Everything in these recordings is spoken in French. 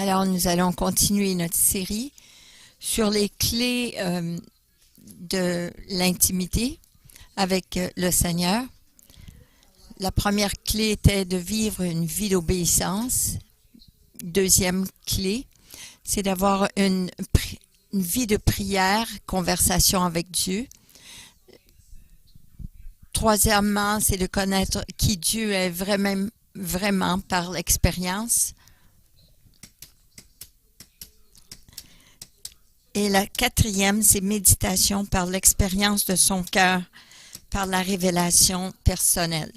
Alors, nous allons continuer notre série sur les clés de l'intimité avec le Seigneur. La première clé était de vivre une vie d'obéissance. Deuxième clé, c'est d'avoir une vie de prière, conversation avec Dieu. Troisièmement, c'est de connaître qui Dieu est vraiment par l'expérience. Et la quatrième, c'est méditation par l'expérience de son cœur, par la révélation personnelle.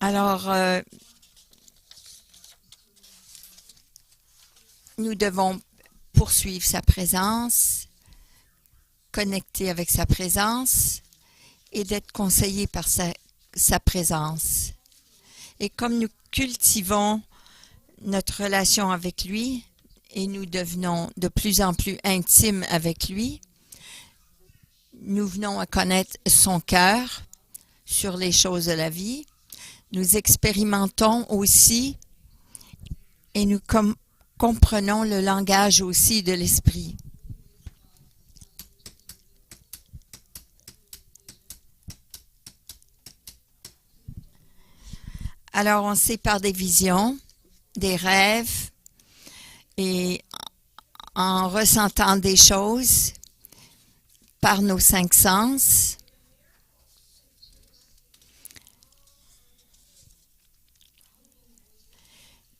Alors, nous devons poursuivre sa présence, connecter avec sa présence et d'être conseillés par sa présence. Et comme nous cultivons notre relation avec lui et nous devenons de plus en plus intimes avec lui, nous venons à connaître son cœur sur les choses de la vie. Nous expérimentons aussi et nous comprenons le langage aussi de l'esprit. Alors, on sait par des visions, des rêves et en ressentant des choses par nos 5 sens.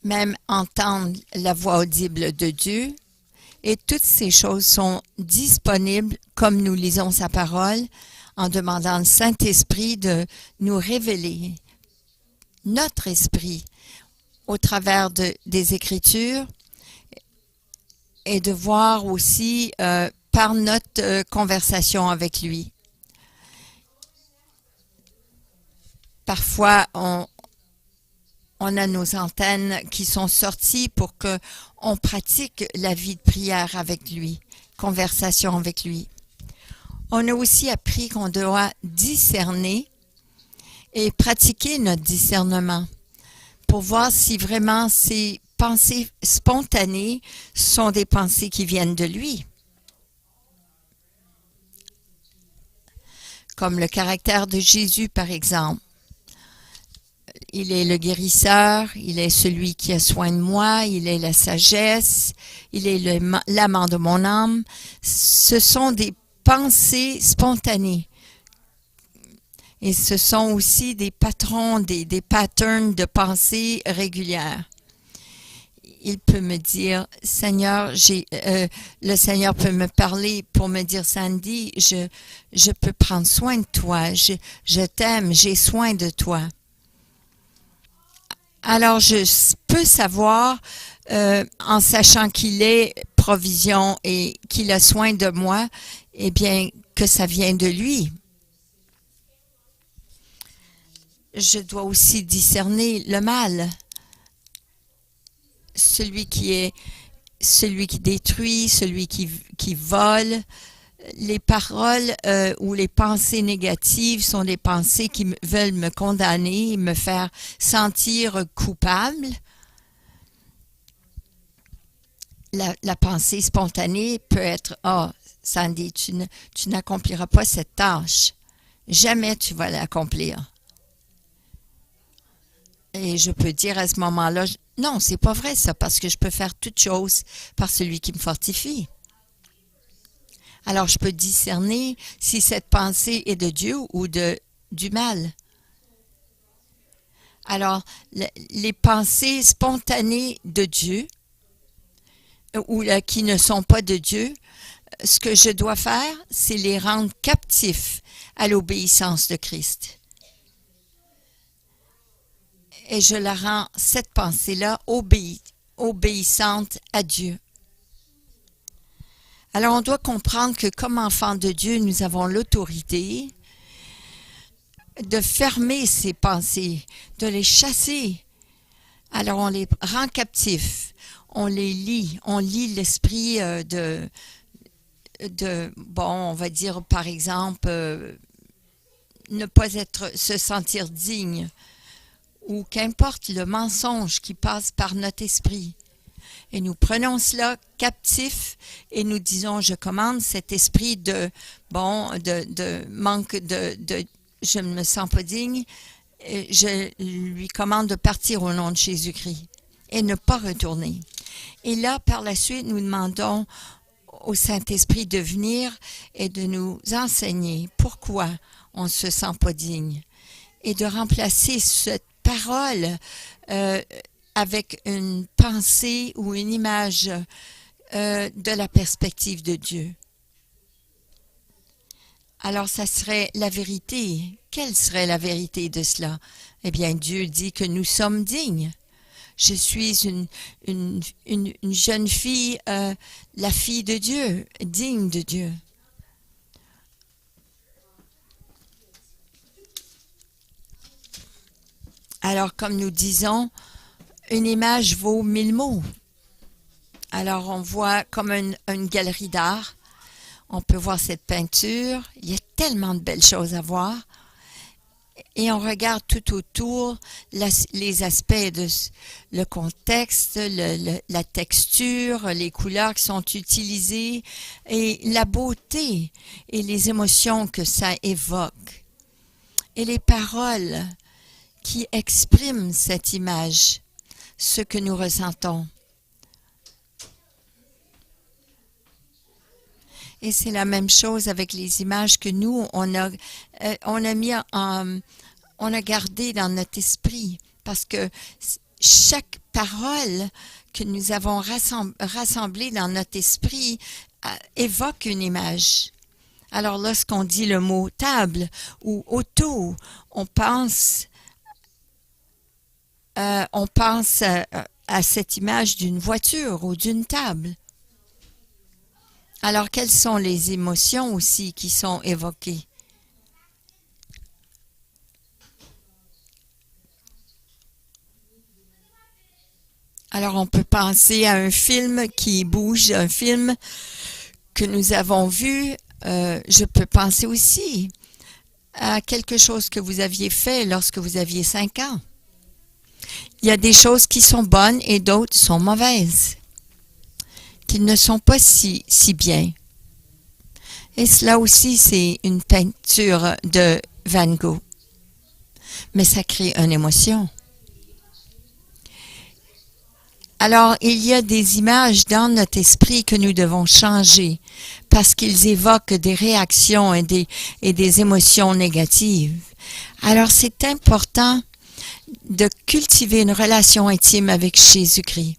Même entendre la voix audible de Dieu. Et toutes ces choses sont disponibles comme nous lisons sa parole en demandant au Saint-Esprit de nous révéler notre esprit au travers des Écritures et de voir aussi par notre conversation avec lui. Parfois, on a nos antennes qui sont sorties pour qu'on pratique la vie de prière avec lui, conversation avec lui. On a aussi appris qu'on doit discerner et pratiquer notre discernement pour voir si vraiment ces pensées spontanées sont des pensées qui viennent de lui. Comme le caractère de Jésus, par exemple. Il est le guérisseur, il est celui qui a soin de moi, il est la sagesse, il est l'amant de mon âme. Ce sont des pensées spontanées. Et ce sont aussi des patrons, des patterns de pensée régulières. Il peut me dire, Seigneur, le Seigneur peut me parler pour me dire, Sandy, je peux prendre soin de toi, je t'aime, j'ai soin de toi. Alors, je peux savoir, en sachant qu'il est provision et qu'il a soin de moi, eh bien, que ça vient de lui. Je dois aussi discerner le mal. Celui qui détruit, celui qui vole. Les paroles ou les pensées négatives sont des pensées qui veulent me condamner, me faire sentir coupable. La pensée spontanée peut être « Ah, Sandy, tu n'accompliras pas cette tâche. Jamais tu vas l'accomplir. » Et je peux dire à ce moment-là « Non, c'est pas vrai ça, parce que je peux faire toutes choses par celui qui me fortifie. » Alors, je peux discerner si cette pensée est de Dieu ou du mal. Alors, les pensées spontanées de Dieu ou qui ne sont pas de Dieu, ce que je dois faire, c'est les rendre captifs à l'obéissance de Christ. Et je la rends, cette pensée-là, obéissante à Dieu. Alors, on doit comprendre que comme enfants de Dieu, nous avons l'autorité de fermer ces pensées, de les chasser. Alors, on les rend captifs. On les lit. On lit l'esprit on va dire, par exemple, ne pas se sentir digne, ou qu'importe le mensonge qui passe par notre esprit. Et nous prenons cela captif et nous disons, je commande cet esprit de manque je ne me sens pas digne, et je lui commande de partir au nom de Jésus-Christ et ne pas retourner. Et là, par la suite, nous demandons au Saint-Esprit de venir et de nous enseigner pourquoi on ne se sent pas digne et de remplacer cette parole avec une pensée ou une image de la perspective de Dieu. Alors, ça serait la vérité. Quelle serait la vérité de cela? Eh bien, Dieu dit que nous sommes dignes. Je suis une jeune fille, la fille de Dieu, digne de Dieu. Alors, comme nous disons, une image vaut 1000 mots. Alors, on voit comme une galerie d'art. On peut voir cette peinture. Il y a tellement de belles choses à voir. Et on regarde tout autour les aspects de le contexte, la texture, les couleurs qui sont utilisées et la beauté et les émotions que ça évoque. Et les paroles qui expriment cette image, ce que nous ressentons. Et c'est la même chose avec les images que nous, on a gardé dans notre esprit. Parce que chaque parole que nous avons rassemblée dans notre esprit évoque une image. Alors, lorsqu'on dit le mot table ou auto, on pense à cette image d'une voiture ou d'une table. Alors, quelles sont les émotions aussi qui sont évoquées? Alors, on peut penser à un film qui bouge, un film que nous avons vu. Je peux penser aussi à quelque chose que vous aviez fait lorsque vous aviez 5 ans. Il y a des choses qui sont bonnes et d'autres sont mauvaises, qui ne sont pas si bien. Et cela aussi, c'est une peinture de Van Gogh. Mais ça crée une émotion. Alors, il y a des images dans notre esprit que nous devons changer parce qu'ils évoquent des réactions et des émotions négatives. Alors, c'est important de cultiver une relation intime avec Jésus-Christ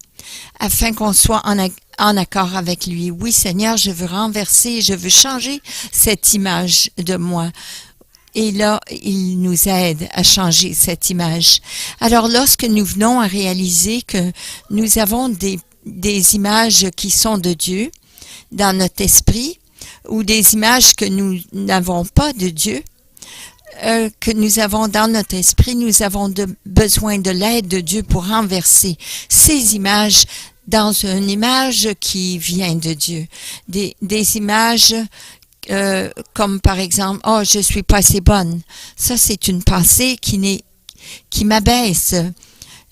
afin qu'on soit en accord avec lui. Oui, Seigneur, je veux renverser, je veux changer cette image de moi. Et là, il nous aide à changer cette image. Alors, lorsque nous venons à réaliser que nous avons des images qui sont de Dieu dans notre esprit, ou des images que nous n'avons pas de Dieu, que nous avons dans notre esprit, nous avons besoin de l'aide de Dieu pour renverser ces images dans une image qui vient de Dieu. Des images comme par exemple, « Oh, je suis pas assez bonne ». Ça, c'est une pensée qui m'abaisse.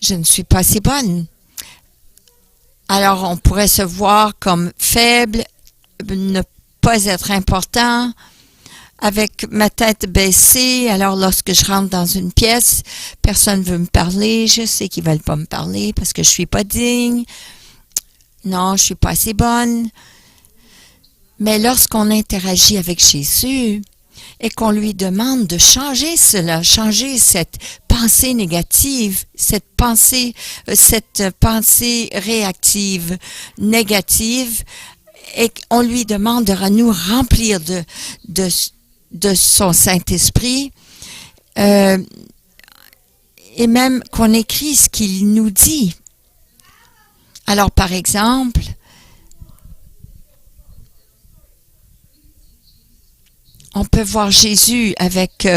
Je ne suis pas assez bonne. Alors, on pourrait se voir comme faible, ne pas être important, avec ma tête baissée. Alors, lorsque je rentre dans une pièce, personne ne veut me parler. Je sais qu'ils ne veulent pas me parler parce que je suis pas digne. Non, je suis pas assez bonne. Mais lorsqu'on interagit avec Jésus et qu'on lui demande de changer cela, changer cette pensée négative, cette pensée réactive, négative, et qu'on lui demande de nous remplir de son Saint-Esprit, et même qu'on écrit ce qu'il nous dit. Alors, par exemple, on peut voir Jésus avec...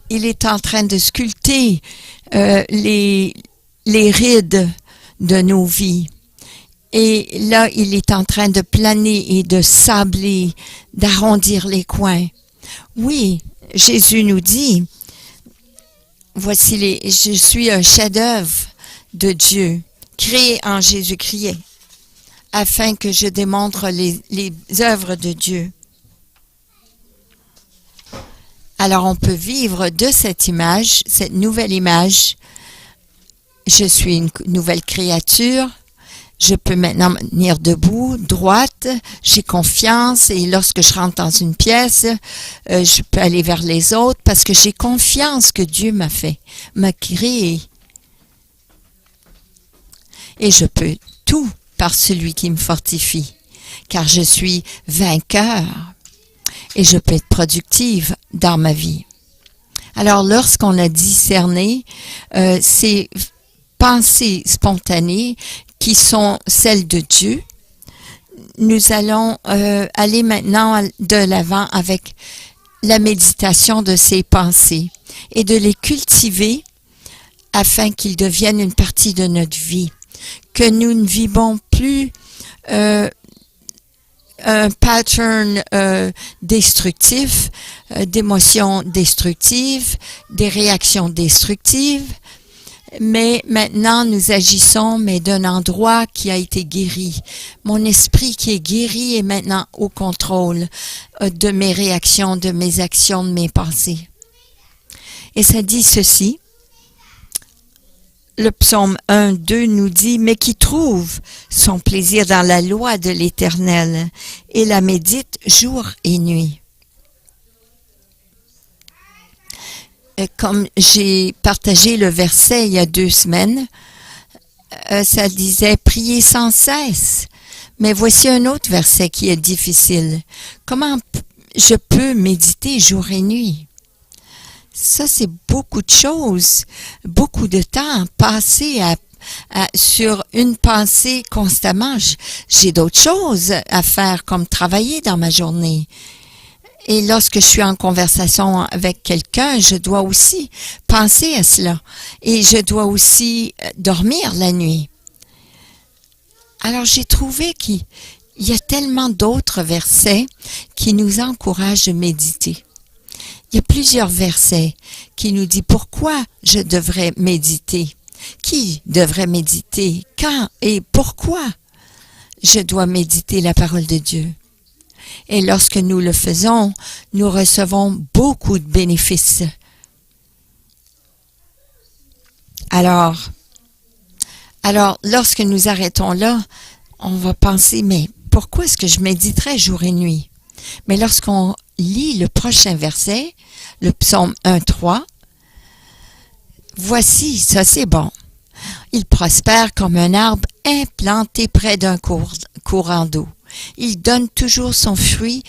il est en train de sculpter les rides de nos vies. Et là, il est en train de planer et de sabler, d'arrondir les coins. Oui, Jésus nous dit, voici je suis un chef-d'œuvre de Dieu, créé en Jésus-Christ, afin que je démontre les œuvres de Dieu. Alors, on peut vivre de cette image, cette nouvelle image. Je suis une nouvelle créature. Je peux maintenant me tenir debout, droite. J'ai confiance et lorsque je rentre dans une pièce, je peux aller vers les autres parce que j'ai confiance que Dieu m'a créé. Et je peux tout par celui qui me fortifie, car je suis vainqueur. Et je peux être productive dans ma vie. Alors, lorsqu'on a discerné ces pensées spontanées qui sont celles de Dieu, nous allons aller maintenant de l'avant avec la méditation de ces pensées et de les cultiver afin qu'ils deviennent une partie de notre vie, que nous ne vivons plus un pattern destructif, d'émotions destructives, des réactions destructives, mais maintenant nous agissons, mais d'un endroit qui a été guéri. Mon esprit qui est guéri est maintenant au contrôle de mes réactions, de mes actions, de mes pensées. Et ça dit ceci. Le psaume 1, 2 nous dit « Mais qui trouve son plaisir dans la loi de l'Éternel et la médite jour et nuit. » Comme j'ai partagé le verset il y a 2 semaines, ça disait « Priez sans cesse ». Mais voici un autre verset qui est difficile. Comment je peux méditer jour et nuit? Ça, c'est beaucoup de choses, beaucoup de temps passé sur une pensée constamment. J'ai d'autres choses à faire, comme travailler dans ma journée. Et lorsque je suis en conversation avec quelqu'un, je dois aussi penser à cela. Et je dois aussi dormir la nuit. Alors, j'ai trouvé qu'il y a tellement d'autres versets qui nous encouragent à méditer. Il y a plusieurs versets qui nous disent pourquoi je devrais méditer, qui devrait méditer, quand et pourquoi je dois méditer la parole de Dieu. Et lorsque nous le faisons, nous recevons beaucoup de bénéfices. Alors, lorsque nous arrêtons là, on va penser, mais pourquoi est-ce que je méditerais jour et nuit? Mais lorsqu'on lit le prochain verset, le psaume 1.3, voici, ça c'est bon. Il prospère comme un arbre implanté près d'un courant d'eau. Il donne toujours son fruit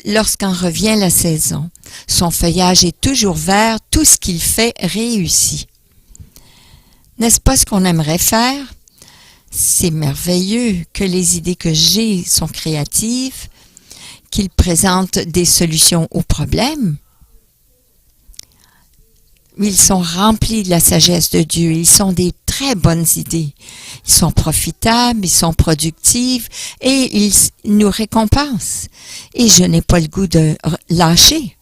lorsqu'en revient la saison. Son feuillage est toujours vert, tout ce qu'il fait réussit. N'est-ce pas ce qu'on aimerait faire? C'est merveilleux que les idées que j'ai sont créatives, qu'ils présentent des solutions aux problèmes. Ils sont remplis de la sagesse de Dieu. Ils sont des très bonnes idées. Ils sont profitables, ils sont productifs et ils nous récompensent. Et je n'ai pas le goût de lâcher.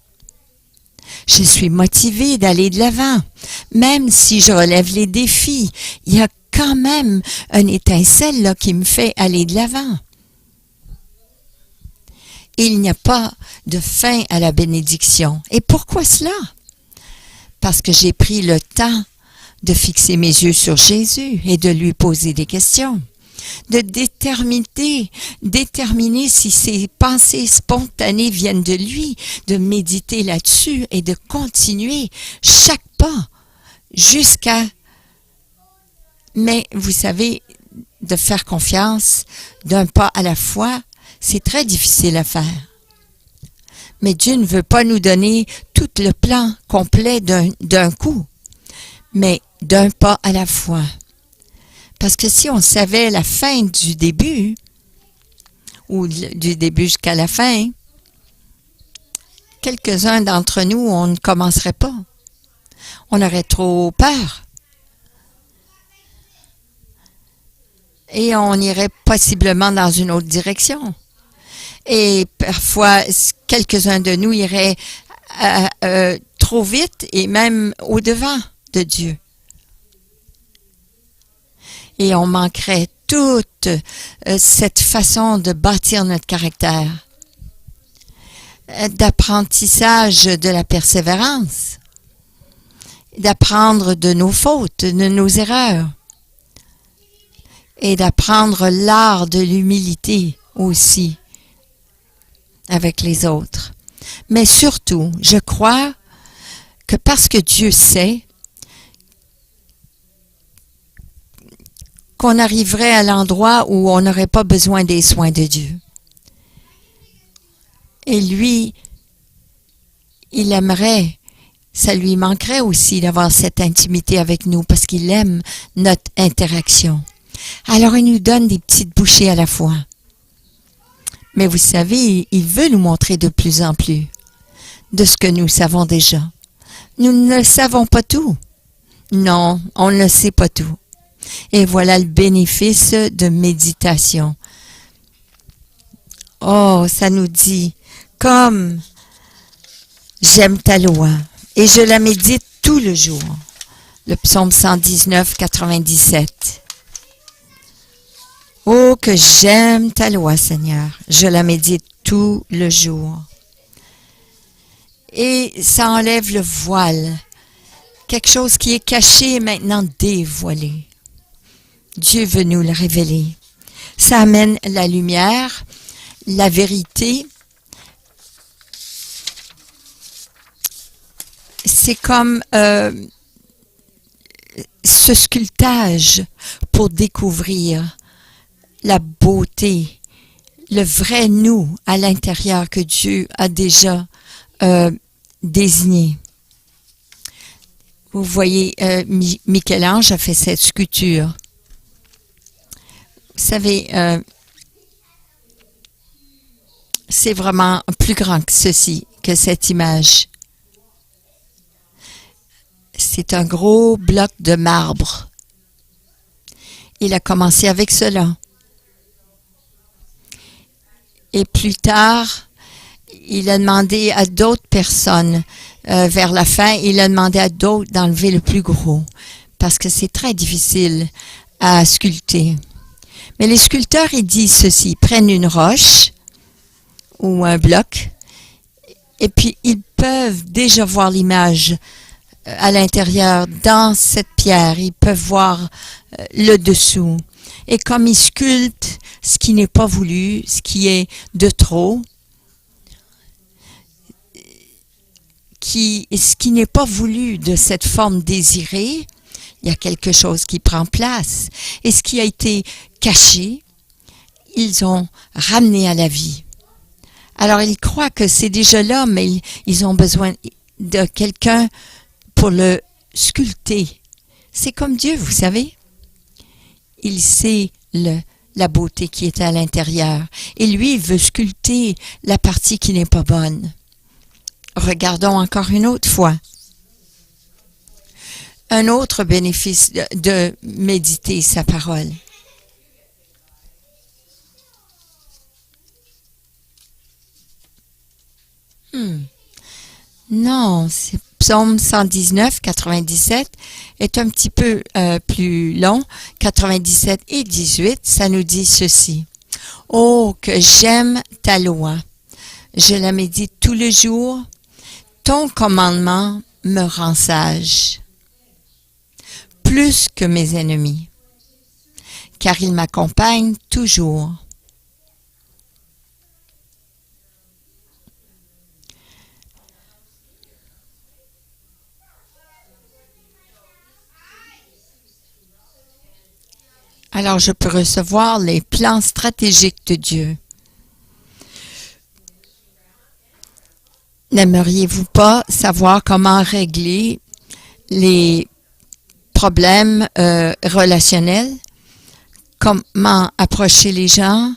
Je suis motivée d'aller de l'avant. Même si je relève les défis, il y a quand même une étincelle là qui me fait aller de l'avant. Il n'y a pas de fin à la bénédiction. Et pourquoi cela? Parce que j'ai pris le temps de fixer mes yeux sur Jésus et de lui poser des questions, de déterminer si ces pensées spontanées viennent de lui, de méditer là-dessus et de continuer chaque pas jusqu'à... Mais vous savez, de faire confiance d'un pas à la fois, c'est très difficile à faire. Mais Dieu ne veut pas nous donner tout le plan complet d'un coup, mais d'un pas à la fois. Parce que si on savait la fin du début, ou du début jusqu'à la fin, quelques-uns d'entre nous, on ne commencerait pas. On aurait trop peur. et on irait possiblement dans une autre direction. Et parfois, quelques-uns de nous iraient trop vite et même au-devant de Dieu. Et on manquerait toute cette façon de bâtir notre caractère, d'apprentissage de la persévérance, d'apprendre de nos fautes, de nos erreurs, et d'apprendre l'art de l'humilité aussi avec les autres. Mais surtout, je crois que parce que Dieu sait qu'on arriverait à l'endroit où on n'aurait pas besoin des soins de Dieu. Et lui, il aimerait, ça lui manquerait aussi d'avoir cette intimité avec nous parce qu'il aime notre interaction. Alors, il nous donne des petites bouchées à la fois. Mais vous savez, il veut nous montrer de plus en plus de ce que nous savons déjà. Nous ne savons pas tout. Non, on ne sait pas tout. Et voilà le bénéfice de méditation. Oh, ça nous dit, comme j'aime ta loi, et je la médite tout le jour. Le psaume 119, 97. Oh, que j'aime ta loi, Seigneur. Je la médite tout le jour. Et ça enlève le voile. Quelque chose qui est caché est maintenant dévoilé. Dieu veut nous le révéler. Ça amène la lumière, la vérité. C'est comme ce sculptage pour découvrir la beauté, le vrai nous à l'intérieur que Dieu a déjà désigné. Vous voyez, Michel-Ange a fait cette sculpture. Vous savez, c'est vraiment plus grand que ceci, que cette image. C'est un gros bloc de marbre. Il a commencé avec cela. Et plus tard, il a demandé à d'autres personnes, vers la fin, il a demandé à d'autres d'enlever le plus gros, parce que c'est très difficile à sculpter. Mais les sculpteurs, ils disent ceci, ils prennent une roche ou un bloc, et puis ils peuvent déjà voir l'image à l'intérieur, dans cette pierre, ils peuvent voir le dessous. Et comme ils sculptent ce qui n'est pas voulu, ce qui est de trop, ce qui n'est pas voulu de cette forme désirée, il y a quelque chose qui prend place. Et ce qui a été caché, ils ont ramené à la vie. Alors, ils croient que c'est déjà là, mais ils ont besoin de quelqu'un pour le sculpter. C'est comme Dieu, vous savez. Il sait la beauté qui est à l'intérieur. Et lui, il veut sculpter la partie qui n'est pas bonne. Regardons encore une autre fois. Un autre bénéfice de méditer sa parole. Non, c'est Psaume 119, 97 est un petit peu plus long. 97 et 18, ça nous dit ceci. Oh, que j'aime ta loi. Je la médite tout le jour. Ton commandement me rend sage, plus que mes ennemis, car il m'accompagne toujours. Alors je peux recevoir les plans stratégiques de Dieu. N'aimeriez-vous pas savoir comment régler les problèmes relationnels? Comment approcher les gens?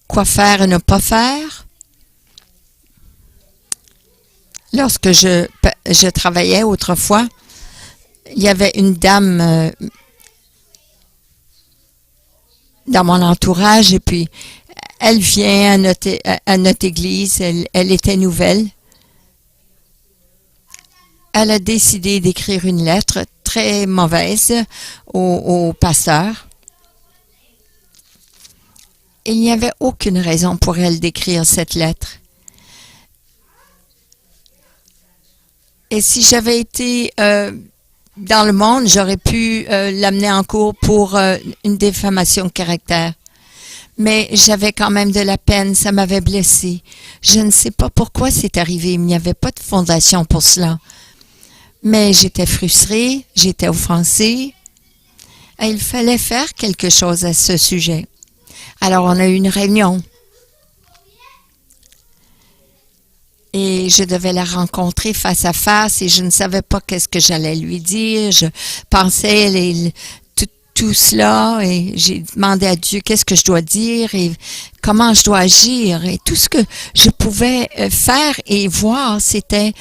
Quoi faire et ne pas faire? Lorsque je travaillais autrefois, il y avait une dame dans mon entourage, et puis elle vient à notre église, elle était nouvelle. Elle a décidé d'écrire une lettre très mauvaise au pasteur. Il n'y avait aucune raison pour elle d'écrire cette lettre. Et si j'avais été dans le monde, j'aurais pu l'amener en cours pour une diffamation de caractère. Mais j'avais quand même de la peine, ça m'avait blessée. Je ne sais pas pourquoi c'est arrivé, il n'y avait pas de fondation pour cela. Mais j'étais frustrée, j'étais offensée. Et il fallait faire quelque chose à ce sujet. Alors on a eu une réunion. Et je devais la rencontrer face à face et je ne savais pas qu'est-ce que j'allais lui dire. Je pensais tout cela et j'ai demandé à Dieu qu'est-ce que je dois dire et comment je dois agir. Et tout ce que je pouvais faire et voir, c'était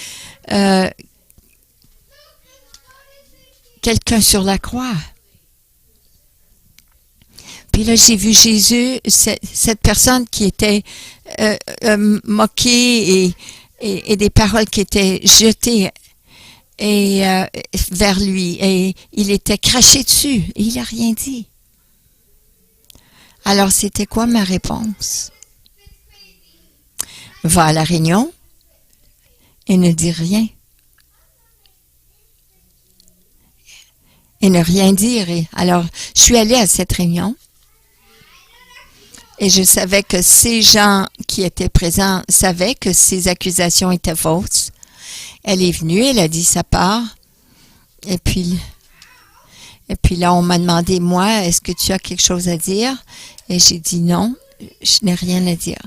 quelqu'un sur la croix. Puis là, j'ai vu Jésus, cette personne qui était moquée et des paroles qui étaient jetées vers lui. Et il était craché dessus et il n'a rien dit. Alors, c'était quoi ma réponse? Va à la réunion et ne dis rien. Et ne rien dire. Alors, je suis allée à cette réunion. Et je savais que ces gens qui étaient présents savaient que ces accusations étaient fausses. Elle est venue, elle a dit sa part. Et puis là, on m'a demandé, moi, est-ce que tu as quelque chose à dire? Et j'ai dit non, je n'ai rien à dire.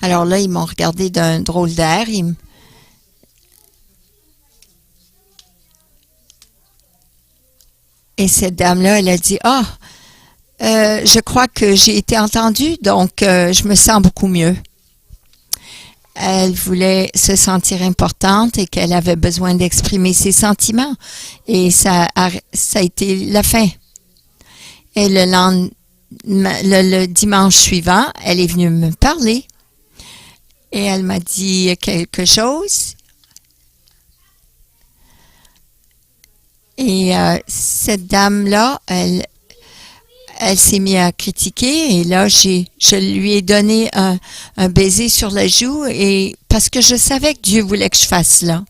Alors là, ils m'ont regardé d'un drôle d'air. Et cette dame-là, elle a dit, je crois que j'ai été entendue, donc je me sens beaucoup mieux. Elle voulait se sentir importante et qu'elle avait besoin d'exprimer ses sentiments. Et ça a été la fin. Et le dimanche suivant, elle est venue me parler. Et elle m'a dit quelque chose. Et cette dame-là, elle s'est mise à critiquer et là, je lui ai donné un baiser sur la joue et parce que je savais que Dieu voulait que je fasse cela.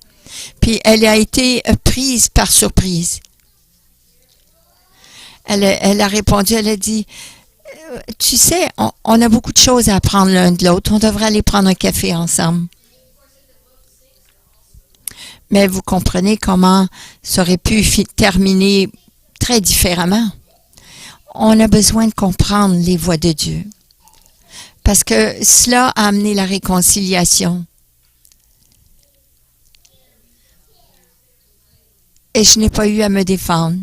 Puis elle a été prise par surprise. Elle a répondu, elle a dit, tu sais, on a beaucoup de choses à apprendre l'un de l'autre. On devrait aller prendre un café ensemble. Mais vous comprenez comment ça aurait pu terminer très différemment. On a besoin de comprendre les voies de Dieu. Parce que cela a amené la réconciliation. Et je n'ai pas eu à me défendre.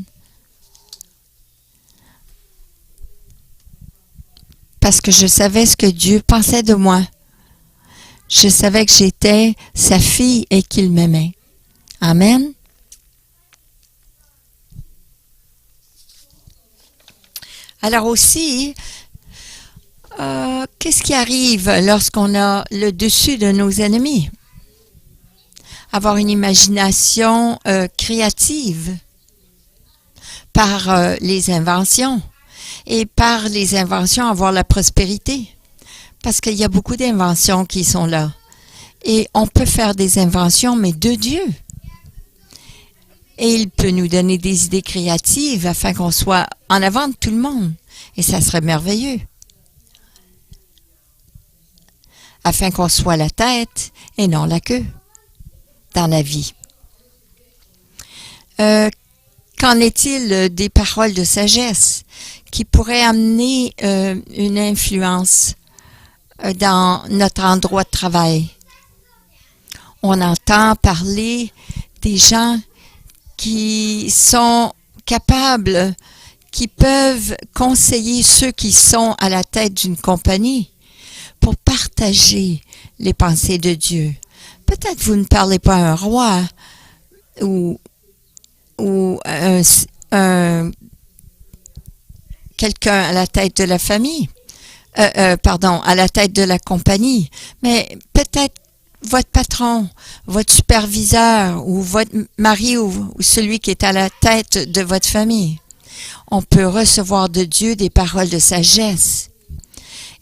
Parce que je savais ce que Dieu pensait de moi. Je savais que j'étais sa fille et qu'il m'aimait. Amen. Alors aussi, qu'est-ce qui arrive lorsqu'on a le dessus de nos ennemis? Avoir une imagination créative par les inventions. Et par les inventions, avoir la prospérité. Parce qu'il y a beaucoup d'inventions qui sont là. Et on peut faire des inventions, mais de Dieu. Et il peut nous donner des idées créatives afin qu'on soit en avant de tout le monde. Et ça serait merveilleux. Afin qu'on soit la tête et non la queue dans la vie. Qu'en est-il des paroles de sagesse qui pourraient amener une influence dans notre endroit de travail? On entend parler des gens qui sont capables, qui peuvent conseiller ceux qui sont à la tête d'une compagnie pour partager les pensées de Dieu. Peut-être vous ne parlez pas à un roi ou un quelqu'un à la tête de la famille, à la tête de la compagnie, mais peut-être votre patron, votre superviseur ou votre mari ou celui qui est à la tête de votre famille. On peut recevoir de Dieu des paroles de sagesse.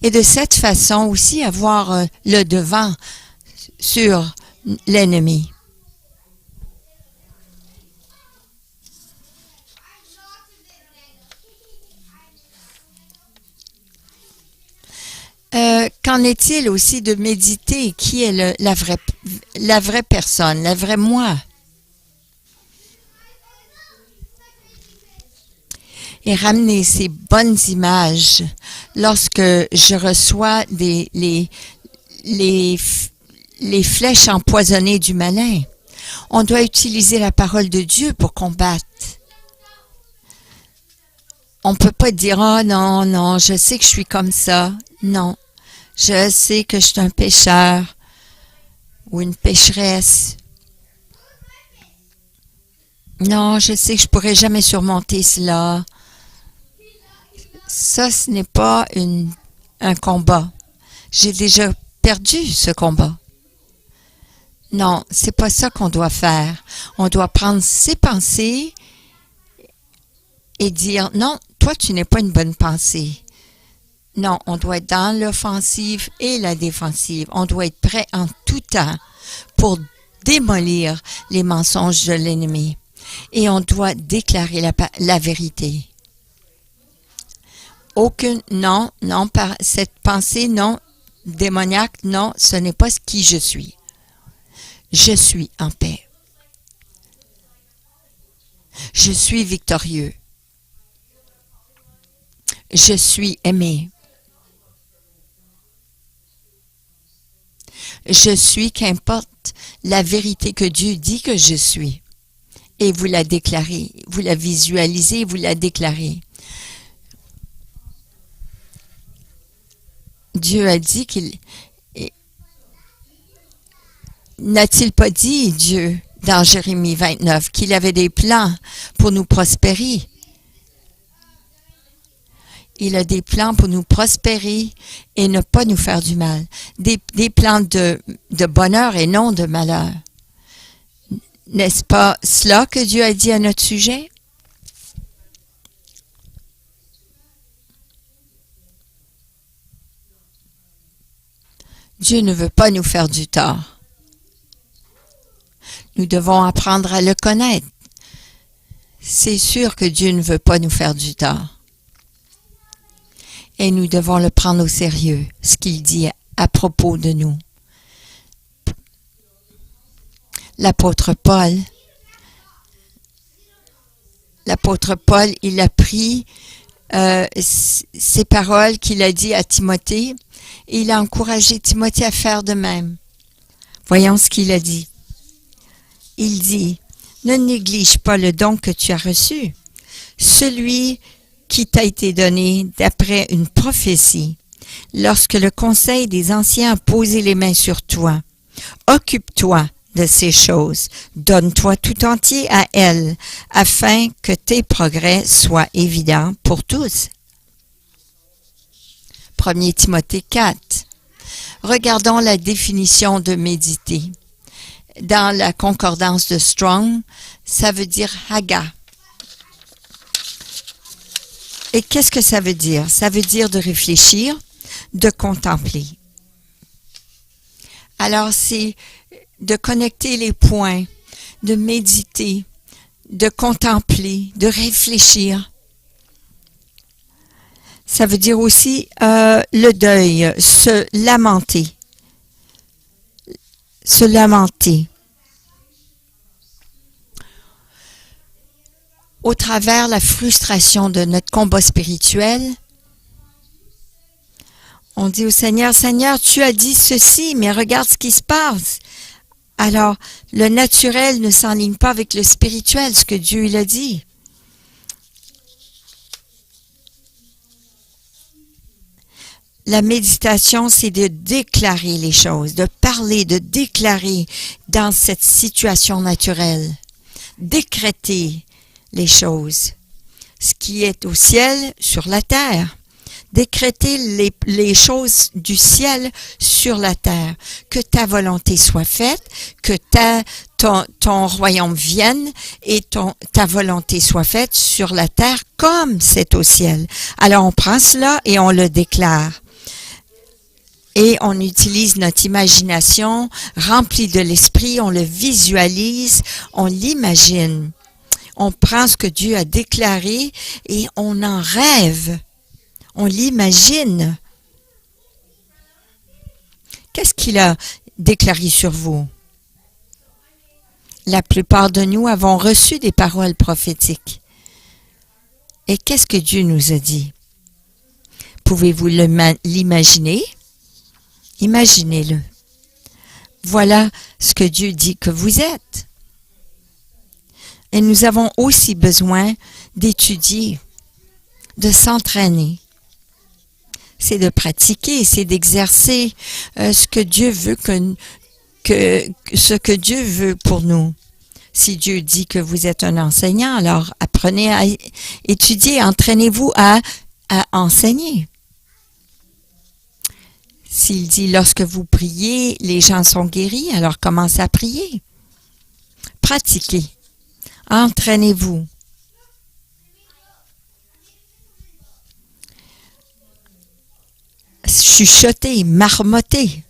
Et de cette façon aussi avoir le devant sur l'ennemi. Qu'en est-il aussi de méditer qui est la vraie personne, la vraie moi? Et ramener ces bonnes images lorsque je reçois les flèches empoisonnées du malin. On doit utiliser la parole de Dieu pour combattre. On ne peut pas dire « Oh non, non, je sais que je suis comme ça. » Non, je sais que je suis un pécheur ou une pécheresse. Non, je sais que je ne pourrai jamais surmonter cela. Ça, ce n'est pas un combat. J'ai déjà perdu ce combat. Non, c'est pas ça qu'on doit faire. On doit prendre ses pensées et dire « Non, toi, tu n'es pas une bonne pensée. » Non, on doit être dans l'offensive et la défensive. On doit être prêt en tout temps pour démolir les mensonges de l'ennemi. Et on doit déclarer la vérité. Non, par cette pensée, non, démoniaque, non, ce n'est pas qui je suis. Je suis en paix. Je suis victorieux. Je suis aimé. Je suis, qu'importe la vérité que Dieu dit que je suis. Et vous la déclarez, vous la visualisez, vous la déclarez. Dieu a dit qu'il... N'a-t-il pas dit, Dieu, dans Jérémie 29, qu'il avait des plans pour nous prospérer? Il a des plans pour nous prospérer et ne pas nous faire du mal. Des plans de bonheur et non de malheur. N'est-ce pas cela que Dieu a dit à notre sujet? Dieu ne veut pas nous faire du tort. Nous devons apprendre à le connaître. C'est sûr que Dieu ne veut pas nous faire du tort. Et nous devons le prendre au sérieux, ce qu'il dit à propos de nous. L'apôtre Paul, il a pris ces paroles qu'il a dit à Timothée et il a encouragé Timothée à faire de même. Voyons ce qu'il a dit. Il dit, « Ne néglige pas le don que tu as reçu, celui qui t'a été donné d'après une prophétie, lorsque le conseil des anciens a posé les mains sur toi. Occupe-toi de ces choses, donne-toi tout entier à elles, afin que tes progrès soient évidents pour tous. » 1 Timothée 4. Regardons la définition de méditer. Dans la concordance de Strong, ça veut dire haga. Et qu'est-ce que ça veut dire? Ça veut dire de réfléchir, de contempler. Alors, c'est de connecter les points, de méditer, de contempler, de réfléchir. Ça veut dire aussi le deuil, se lamenter. Se lamenter. Au travers la frustration de notre combat spirituel, on dit au Seigneur, « Seigneur, tu as dit ceci, mais regarde ce qui se passe. » Alors, le naturel ne s'enligne pas avec le spirituel, ce que Dieu il a dit. La méditation, c'est de déclarer les choses, de parler, de déclarer dans cette situation naturelle. Décréter les choses. ce qui est au ciel sur la terre. Décréter les choses du ciel sur la terre. Que ta volonté soit faite, que ton royaume vienne et ta volonté soit faite sur la terre comme c'est au ciel. Alors on prend cela et on le déclare. Et on utilise notre imagination remplie de l'esprit, on le visualise, on l'imagine. On prend ce que Dieu a déclaré et on en rêve. On l'imagine. Qu'est-ce qu'il a déclaré sur vous? La plupart de nous avons reçu des paroles prophétiques. Et qu'est-ce que Dieu nous a dit? Pouvez-vous l'imaginer? Imaginez-le. Voilà ce que Dieu dit que vous êtes. Et nous avons aussi besoin d'étudier, de s'entraîner. C'est de pratiquer, c'est d'exercer ce que Dieu veut ce que Dieu veut pour nous. Si Dieu dit que vous êtes un enseignant, alors apprenez à étudier, entraînez-vous à enseigner. S'il dit lorsque vous priez, les gens sont guéris, alors commencez à prier. Pratiquez, entraînez-vous. Chuchoter, marmotter.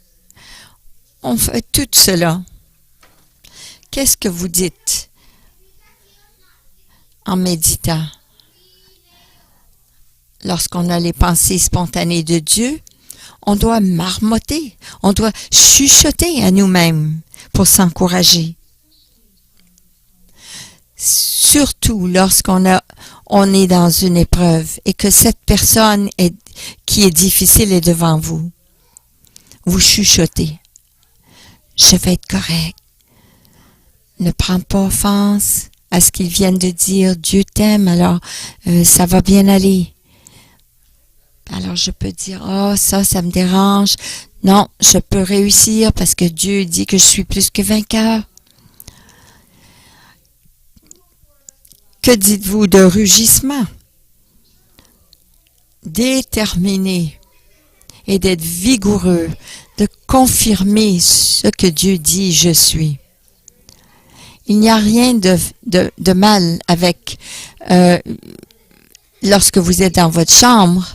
On fait tout cela. Qu'est-ce que vous dites en méditant? Lorsqu'on a les pensées spontanées de Dieu, on doit marmotter, on doit chuchoter à nous-mêmes pour s'encourager. Surtout lorsqu'on est dans une épreuve et que cette personne qui est difficile est devant vous. Vous chuchotez. Je vais être correct. Ne prends pas offense à ce qu'ils viennent de dire. Dieu t'aime, alors ça va bien aller. Alors je peux dire, oh ça me dérange. Non, je peux réussir parce que Dieu dit que je suis plus que vainqueur. Que dites-vous de rugissement? Déterminé et d'être vigoureux, de confirmer ce que Dieu dit, je suis. Il n'y a rien de mal avec lorsque vous êtes dans votre chambre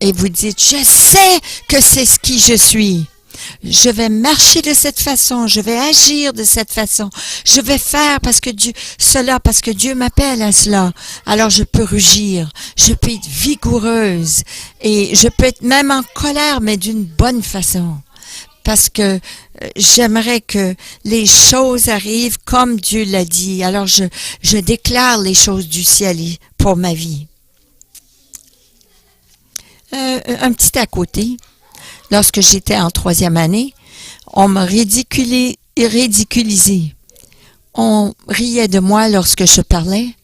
et vous dites, je sais que c'est ce qui je suis. Je vais marcher de cette façon, je vais agir de cette façon, je vais faire parce que Dieu m'appelle à cela. Alors je peux rugir, je peux être vigoureuse et je peux être même en colère, mais d'une bonne façon. Parce que j'aimerais que les choses arrivent comme Dieu l'a dit. Alors je déclare les choses du ciel pour ma vie. Un petit à côté. Lorsque j'étais en 3e année, on m'a ridiculisé. On riait de moi lorsque je parlais.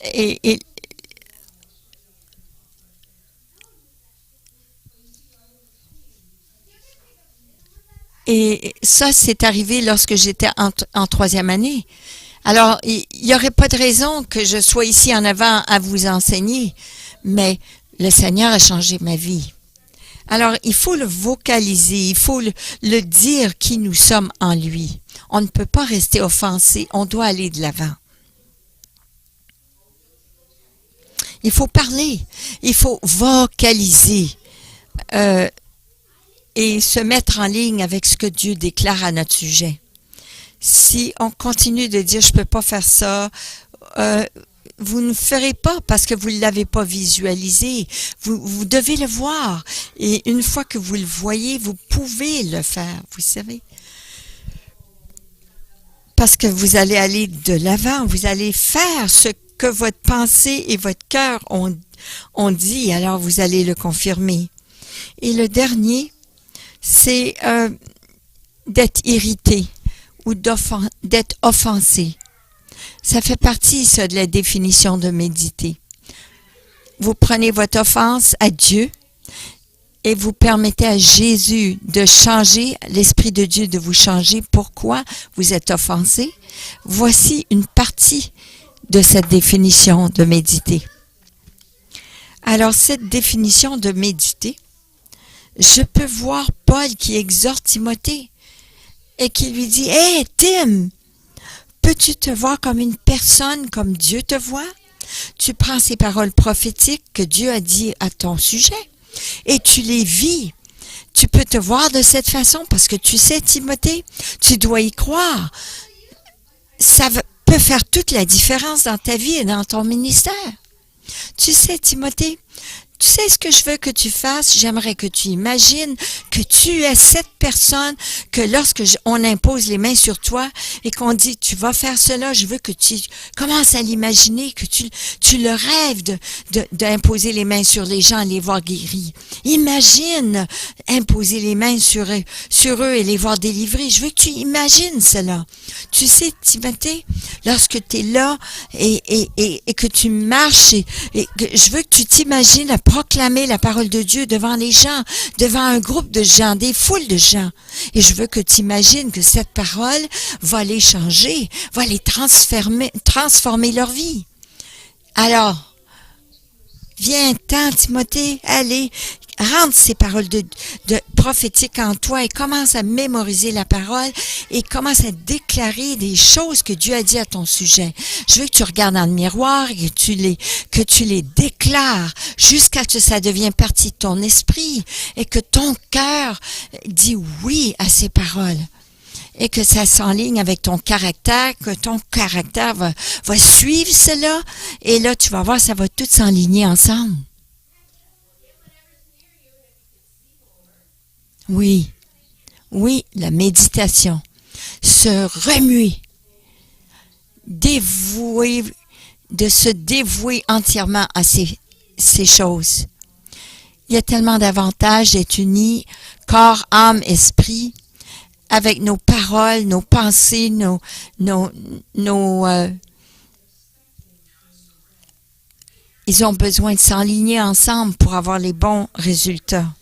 Et ça, c'est arrivé lorsque j'étais en 3e année. Alors, il n'y aurait pas de raison que je sois ici en avant à vous enseigner, mais le Seigneur a changé ma vie. Alors, il faut le vocaliser, il faut le dire qui nous sommes en lui. On ne peut pas rester offensé, on doit aller de l'avant. Il faut parler, il faut vocaliser et se mettre en ligne avec ce que Dieu déclare à notre sujet. Si on continue de dire « je ne peux pas faire ça », vous ne ferez pas parce que vous ne l'avez pas visualisé. Vous devez le voir. Et une fois que vous le voyez, vous pouvez le faire, vous savez. Parce que vous allez aller de l'avant. Vous allez faire ce que votre pensée et votre cœur ont dit. Alors, vous allez le confirmer. Et le dernier, c'est d'être irrité ou d'être offensé. Ça fait partie, ça, de la définition de méditer. Vous prenez votre offense à Dieu et vous permettez à Jésus de changer, l'Esprit de Dieu de vous changer. Pourquoi vous êtes offensé? Voici une partie de cette définition de méditer. Alors, cette définition de méditer, je peux voir Paul qui exhorte Timothée et qui lui dit « Hey, Tim, peux-tu te voir comme une personne comme Dieu te voit? Tu prends ces paroles prophétiques que Dieu a dit à ton sujet et tu les vis. Tu peux te voir de cette façon parce que tu sais, Timothée, tu dois y croire. Ça peut faire toute la différence dans ta vie et dans ton ministère. Tu sais, Timothée, tu sais ce que je veux que tu fasses? J'aimerais que tu imagines que tu es cette personne que lorsque on impose les mains sur toi et qu'on dit tu vas faire cela, je veux que tu commences à l'imaginer, que tu le rêves d'imposer les mains sur les gens et les voir guéris. Imagine imposer les mains sur eux et les voir délivrés. Je veux que tu imagines cela. Tu sais, Timothée, lorsque tu es là et que tu marches et que je veux que tu t'imagines à proclamer la parole de Dieu devant les gens, devant un groupe de gens, des foules de gens. Et je veux que tu imagines que cette parole va les changer, va les transformer leur vie. Alors, viens-t'en, Timothée, allez, rentre ces paroles de prophétiques en toi et commence à mémoriser la parole et commence à déclarer des choses que Dieu a dit à ton sujet. Je veux que tu regardes dans le miroir et que tu les déclares jusqu'à ce que ça devienne partie de ton esprit et que ton cœur dit oui à ces paroles. Et que ça s'enligne avec ton caractère, que ton caractère va suivre cela. Et là, tu vas voir, ça va tout s'enligner ensemble. Oui, la méditation. Se remuer. De se dévouer entièrement à ces choses. Il y a tellement d'avantages d'être unis, corps, âme, esprit, avec nos paroles, nos pensées, ils ont besoin de s'enligner ensemble pour avoir les bons résultats.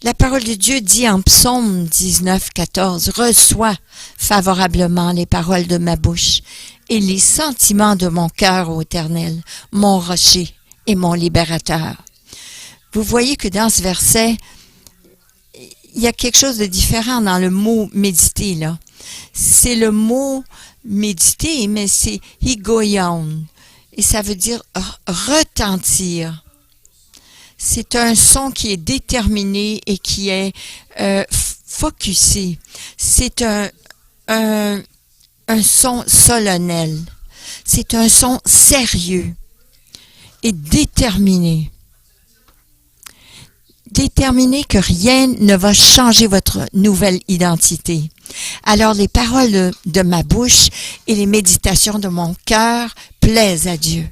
La parole de Dieu dit en Psaume 19, 14, « Reçois favorablement les paroles de ma bouche et les sentiments de mon cœur, ô Éternel, mon rocher et mon libérateur. » Vous voyez que dans ce verset, il y a quelque chose de différent dans le mot « méditer » là. C'est le mot « méditer », mais c'est « higoyon » et ça veut dire « retentir ». C'est un son qui est déterminé et qui est focusé. C'est un son solennel. C'est un son sérieux et déterminé. Déterminé que rien ne va changer votre nouvelle identité. Alors les paroles de ma bouche et les méditations de mon cœur plaisent à Dieu.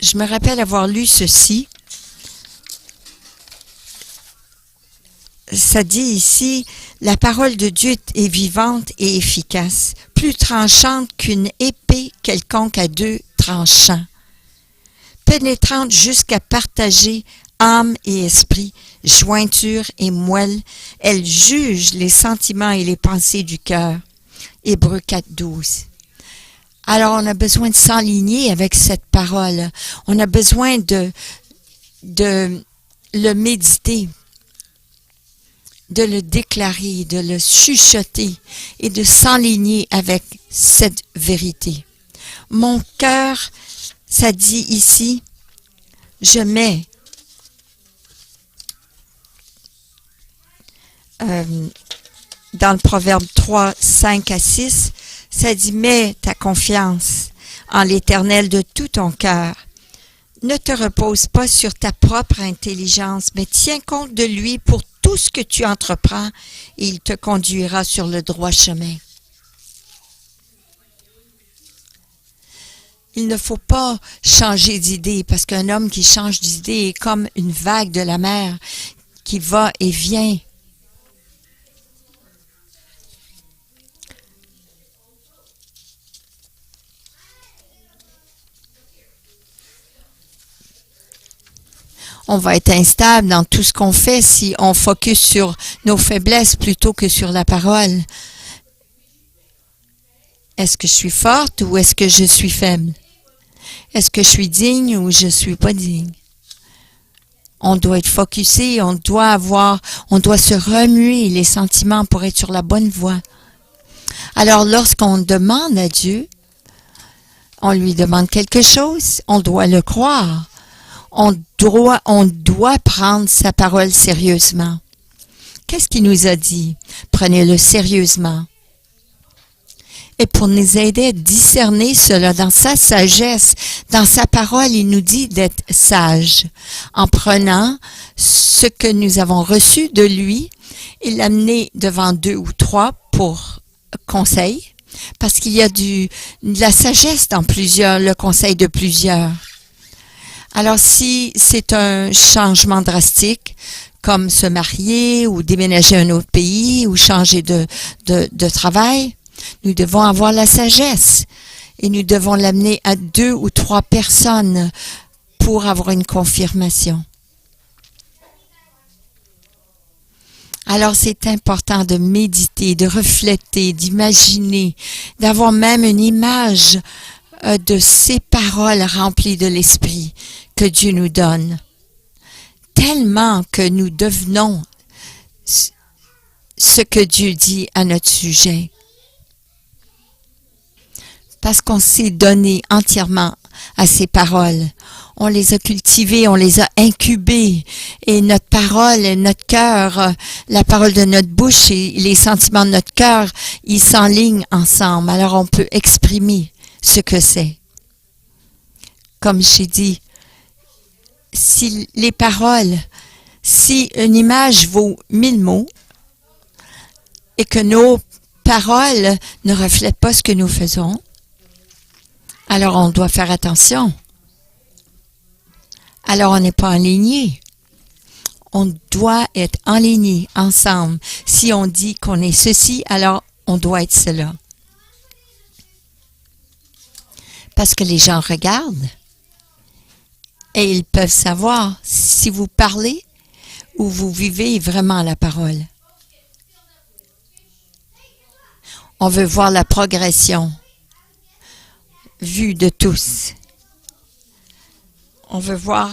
Je me rappelle avoir lu ceci. Ça dit ici, la parole de Dieu est vivante et efficace, plus tranchante qu'une épée quelconque à deux tranchants, pénétrante jusqu'à partager âme et esprit, jointure et moelle. Elle juge les sentiments et les pensées du cœur. Hébreux 4:12. Alors, on a besoin de s'enligner avec cette parole. On a besoin de le méditer, de le déclarer, de le chuchoter et de s'enligner avec cette vérité. Mon cœur, ça dit ici, je mets dans le Proverbe 3, 5 à 6, ça dit, mets ta confiance en l'Éternel de tout ton cœur. Ne te repose pas sur ta propre intelligence, mais tiens compte de lui pour tout ce que tu entreprends et il te conduira sur le droit chemin. Il ne faut pas changer d'idée parce qu'un homme qui change d'idée est comme une vague de la mer qui va et vient. On va être instable dans tout ce qu'on fait si on focus sur nos faiblesses plutôt que sur la parole. Est-ce que je suis forte ou est-ce que je suis faible? Est-ce que je suis digne ou je suis pas digne? On doit être focusé, on doit se remuer les sentiments pour être sur la bonne voie. Alors, lorsqu'on demande à Dieu, on lui demande quelque chose, on doit le croire. On doit prendre sa parole sérieusement. Qu'est-ce qu'il nous a dit? Prenez-le sérieusement. Et pour nous aider à discerner cela dans sa sagesse, dans sa parole, il nous dit d'être sage. En prenant ce que nous avons reçu de lui et l'amener devant 2 ou 3 pour conseil, parce qu'il y a de la sagesse dans le conseil de plusieurs. Alors, si c'est un changement drastique, comme se marier ou déménager à un autre pays ou changer de travail, nous devons avoir la sagesse et nous devons l'amener à 2 ou 3 personnes pour avoir une confirmation. Alors, c'est important de méditer, de refléter, d'imaginer, d'avoir même une image de ces paroles remplies de l'Esprit que Dieu nous donne. Tellement que nous devenons ce que Dieu dit à notre sujet. Parce qu'on s'est donné entièrement à ces paroles. On les a cultivées, on les a incubées. Et notre parole et notre cœur, la parole de notre bouche et les sentiments de notre cœur, ils s'enlignent ensemble. Alors on peut exprimer ce que c'est. Comme j'ai dit, si une image vaut 1000 mots et que nos paroles ne reflètent pas ce que nous faisons, alors on doit faire attention. Alors on n'est pas aligné. On doit être aligné ensemble. Si on dit qu'on est ceci, alors on doit être cela. Parce que les gens regardent et ils peuvent savoir si vous parlez ou vous vivez vraiment la parole. On veut voir la progression vue de tous. On veut voir.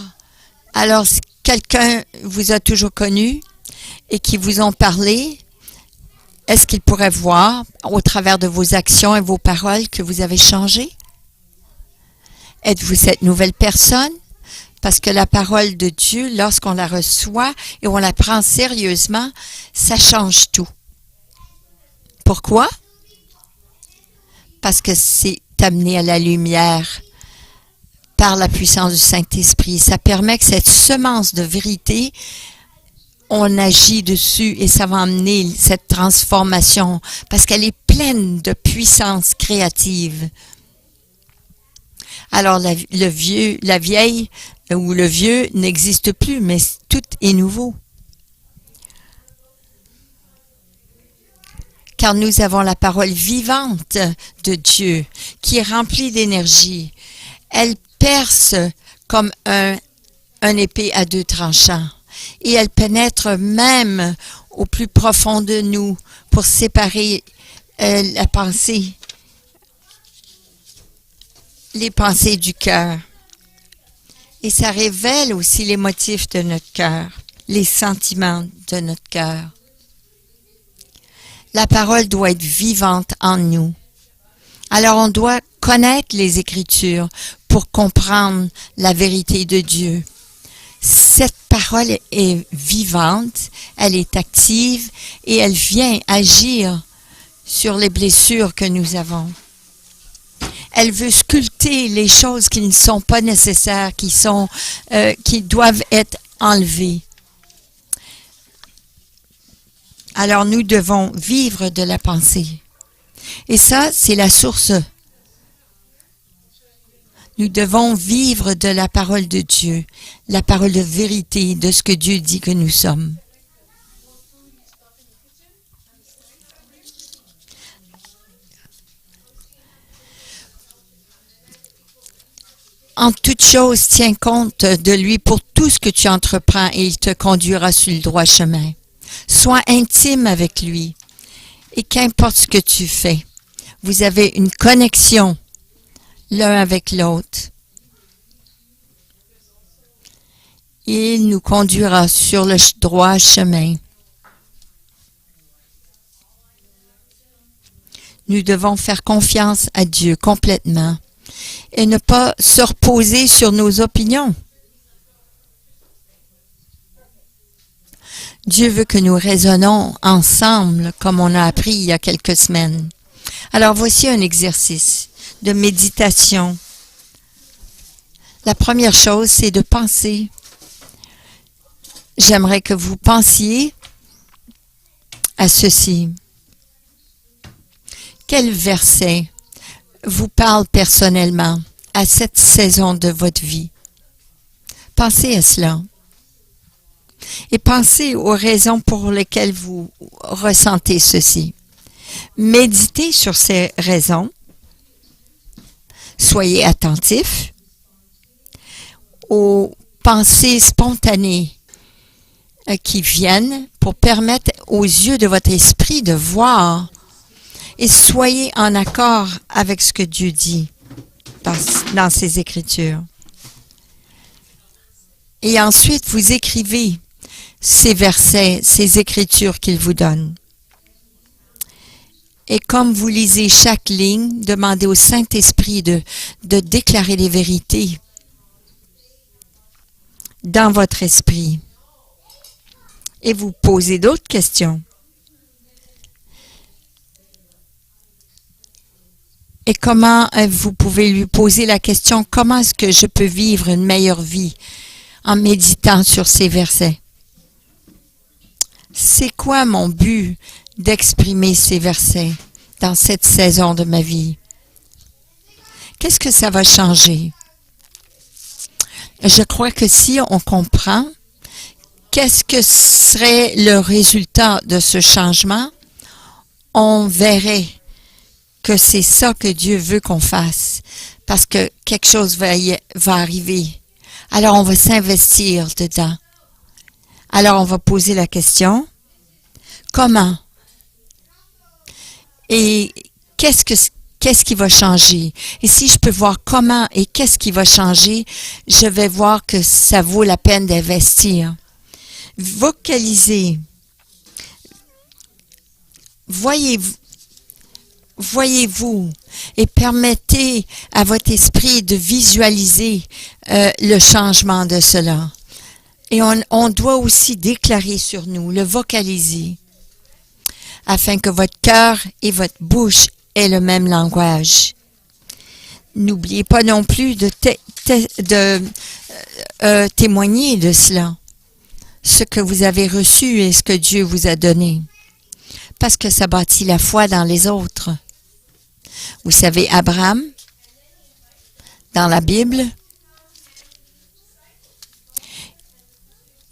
Alors, si quelqu'un vous a toujours connu et qui vous ont parlé, est-ce qu'il pourrait voir au travers de vos actions et vos paroles que vous avez changé? Êtes-vous cette nouvelle personne? Parce que la parole de Dieu, lorsqu'on la reçoit et on la prend sérieusement, ça change tout. Pourquoi? Parce que c'est amené à la lumière par la puissance du Saint-Esprit. Ça permet que cette semence de vérité, on agit dessus et ça va amener cette transformation parce qu'elle est pleine de puissance créative. Alors la vieille ou le vieux n'existe plus, mais tout est nouveau. Car nous avons la parole vivante de Dieu qui est remplie d'énergie. Elle perce comme un épée à 2 tranchants et elle pénètre même au plus profond de nous pour séparer la pensée, les pensées du cœur. Et ça révèle aussi les motifs de notre cœur, les sentiments de notre cœur. La parole doit être vivante en nous. Alors on doit connaître les Écritures pour comprendre la vérité de Dieu. Cette parole est vivante, elle est active et elle vient agir sur les blessures que nous avons. Elle veut sculpter les choses qui ne sont pas nécessaires, qui doivent être enlevées. Alors nous devons vivre de la pensée. Et ça, c'est la source. Nous devons vivre de la parole de Dieu, la parole de vérité, de ce que Dieu dit que nous sommes. En toute chose, tiens compte de lui pour tout ce que tu entreprends et il te conduira sur le droit chemin. Sois intime avec lui et qu'importe ce que tu fais, Vous avez une connexion l'un avec l'autre. Il nous conduira sur le droit chemin. Nous devons faire confiance à Dieu complètement et ne pas se reposer sur nos opinions. Dieu veut que nous raisonnons ensemble, comme on a appris il y a quelques semaines. Alors voici un exercice de méditation. La première chose, c'est de penser. J'aimerais que vous pensiez à ceci. Quel verset vous parle personnellement à cette saison de votre vie? Pensez à cela. Et pensez aux raisons pour lesquelles vous ressentez ceci. Méditez sur ces raisons. Soyez attentifs aux pensées spontanées qui viennent pour permettre aux yeux de votre esprit de voir et soyez en accord avec ce que Dieu dit dans ses Écritures. Et ensuite, vous écrivez ces versets, ces Écritures qu'il vous donne. Et comme vous lisez chaque ligne, demandez au Saint-Esprit de déclarer les vérités dans votre esprit. Et vous posez d'autres questions. Et comment vous pouvez lui poser la question, comment est-ce que je peux vivre une meilleure vie en méditant sur ces versets? C'est quoi mon but d'exprimer ces versets dans cette saison de ma vie? Qu'est-ce que ça va changer? Je crois que si on comprend qu'est-ce que serait le résultat de ce changement, on verrait que c'est ça que Dieu veut qu'on fasse, parce que quelque chose va arriver. Alors, on va s'investir dedans. Alors, on va poser la question, comment? Et qu'est-ce qui va changer? Et si je peux voir comment et qu'est-ce qui va changer, je vais voir que ça vaut la peine d'investir. Vocalisez. Voyez-vous et permettez à votre esprit de visualiser le changement de cela. Et on doit aussi déclarer sur nous, le vocaliser, afin que votre cœur et votre bouche aient le même langage. N'oubliez pas non plus de témoigner de cela, ce que vous avez reçu et ce que Dieu vous a donné, parce que ça bâtit la foi dans les autres. Vous savez, Abraham, dans la Bible,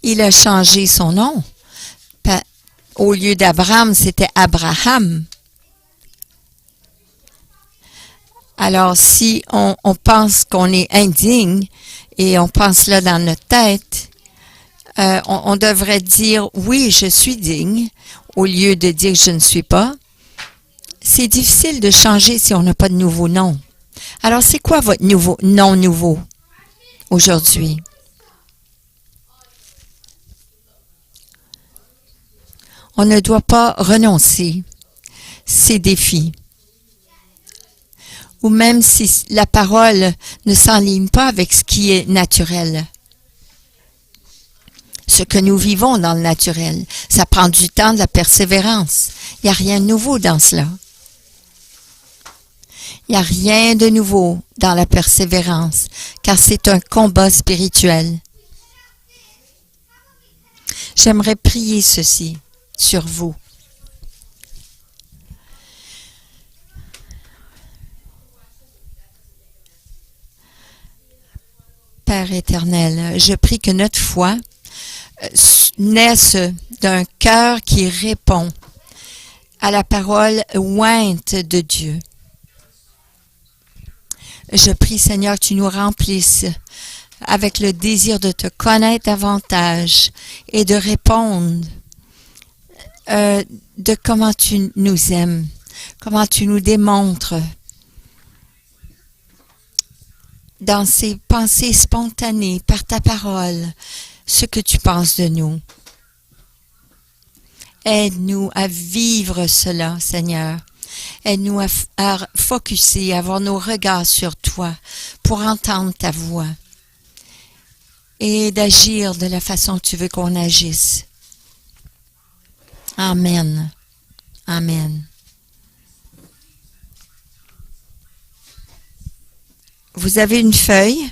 il a changé son nom. Au lieu d'Abraham, c'était Abraham. Alors, si on pense qu'on est indigne et on pense là dans notre tête, on devrait dire « oui, je suis digne » au lieu de dire « je ne suis pas ». C'est difficile de changer si on n'a pas de nouveau nom. Alors, c'est quoi votre nom nouveau aujourd'hui? On ne doit pas renoncer ces défis. Ou même si la parole ne s'enligne pas avec ce qui est naturel. Ce que nous vivons dans le naturel, ça prend du temps, de la persévérance. Il n'y a rien de nouveau dans cela. Il n'y a rien de nouveau dans la persévérance, car c'est un combat spirituel. J'aimerais prier ceci sur vous. Père éternel, je prie que notre foi naisse d'un cœur qui répond à la parole ointe de Dieu. Je prie, Seigneur, que tu nous remplisses avec le désir de te connaître davantage et de répondre de comment tu nous aimes comment tu nous démontres dans ces pensées spontanées par ta parole ce que tu penses de nous. Aide-nous à vivre cela, Seigneur. Aide-nous à focusser, à avoir nos regards sur toi pour entendre ta voix et d'agir de la façon que tu veux qu'on agisse. Amen. Amen. Vous avez une feuille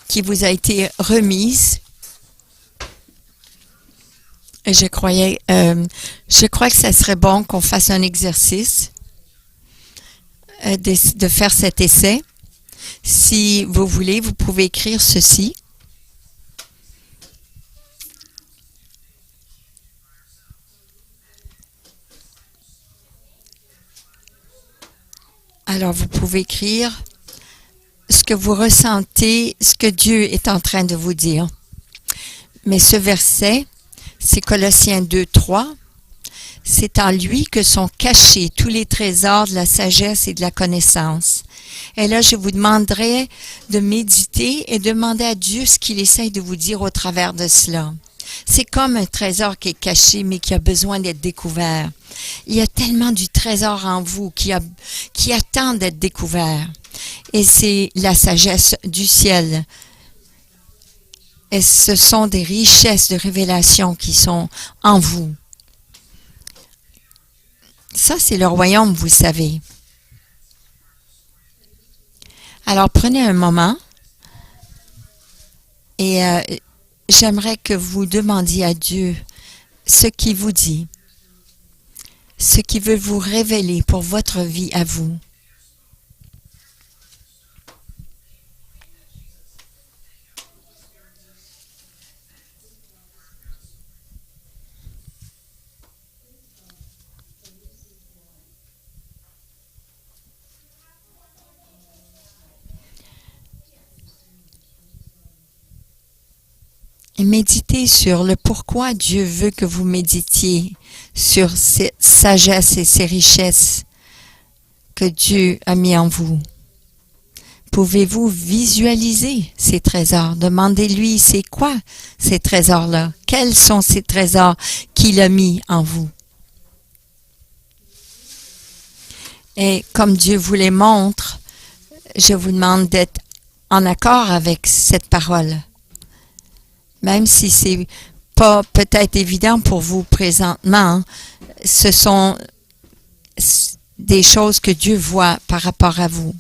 qui vous a été remise. Et je crois que ça serait bon qu'on fasse un exercice de faire cet essai. Si vous voulez, vous pouvez écrire ceci. Alors, vous pouvez écrire ce que vous ressentez, ce que Dieu est en train de vous dire. Mais ce verset, c'est Colossiens 2:3. C'est en lui que sont cachés tous les trésors de la sagesse et de la connaissance. Et là, je vous demanderai de méditer et demander à Dieu ce qu'il essaye de vous dire au travers de cela. C'est comme un trésor qui est caché, mais qui a besoin d'être découvert. Il y a tellement du trésor en vous qui attend d'être découvert. Et c'est la sagesse du ciel. Et ce sont des richesses de révélation qui sont en vous. Ça, c'est le royaume, vous savez. Alors, prenez un moment et j'aimerais que vous demandiez à Dieu ce qu'il vous dit, ce qu'il veut vous révéler pour votre vie à vous. Et méditez sur le pourquoi Dieu veut que vous méditiez sur cette sagesse et ces richesses que Dieu a mis en vous. Pouvez-vous visualiser ces trésors? Demandez-lui, c'est quoi ces trésors-là? Quels sont ces trésors qu'il a mis en vous? Et comme Dieu vous les montre, je vous demande d'être en accord avec cette parole. Même si c'est pas peut-être évident pour vous présentement, ce sont des choses que Dieu voit par rapport à vous.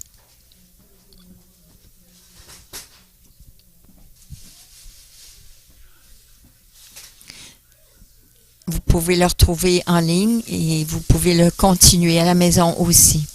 Vous pouvez le retrouver en ligne et vous pouvez le continuer à la maison aussi.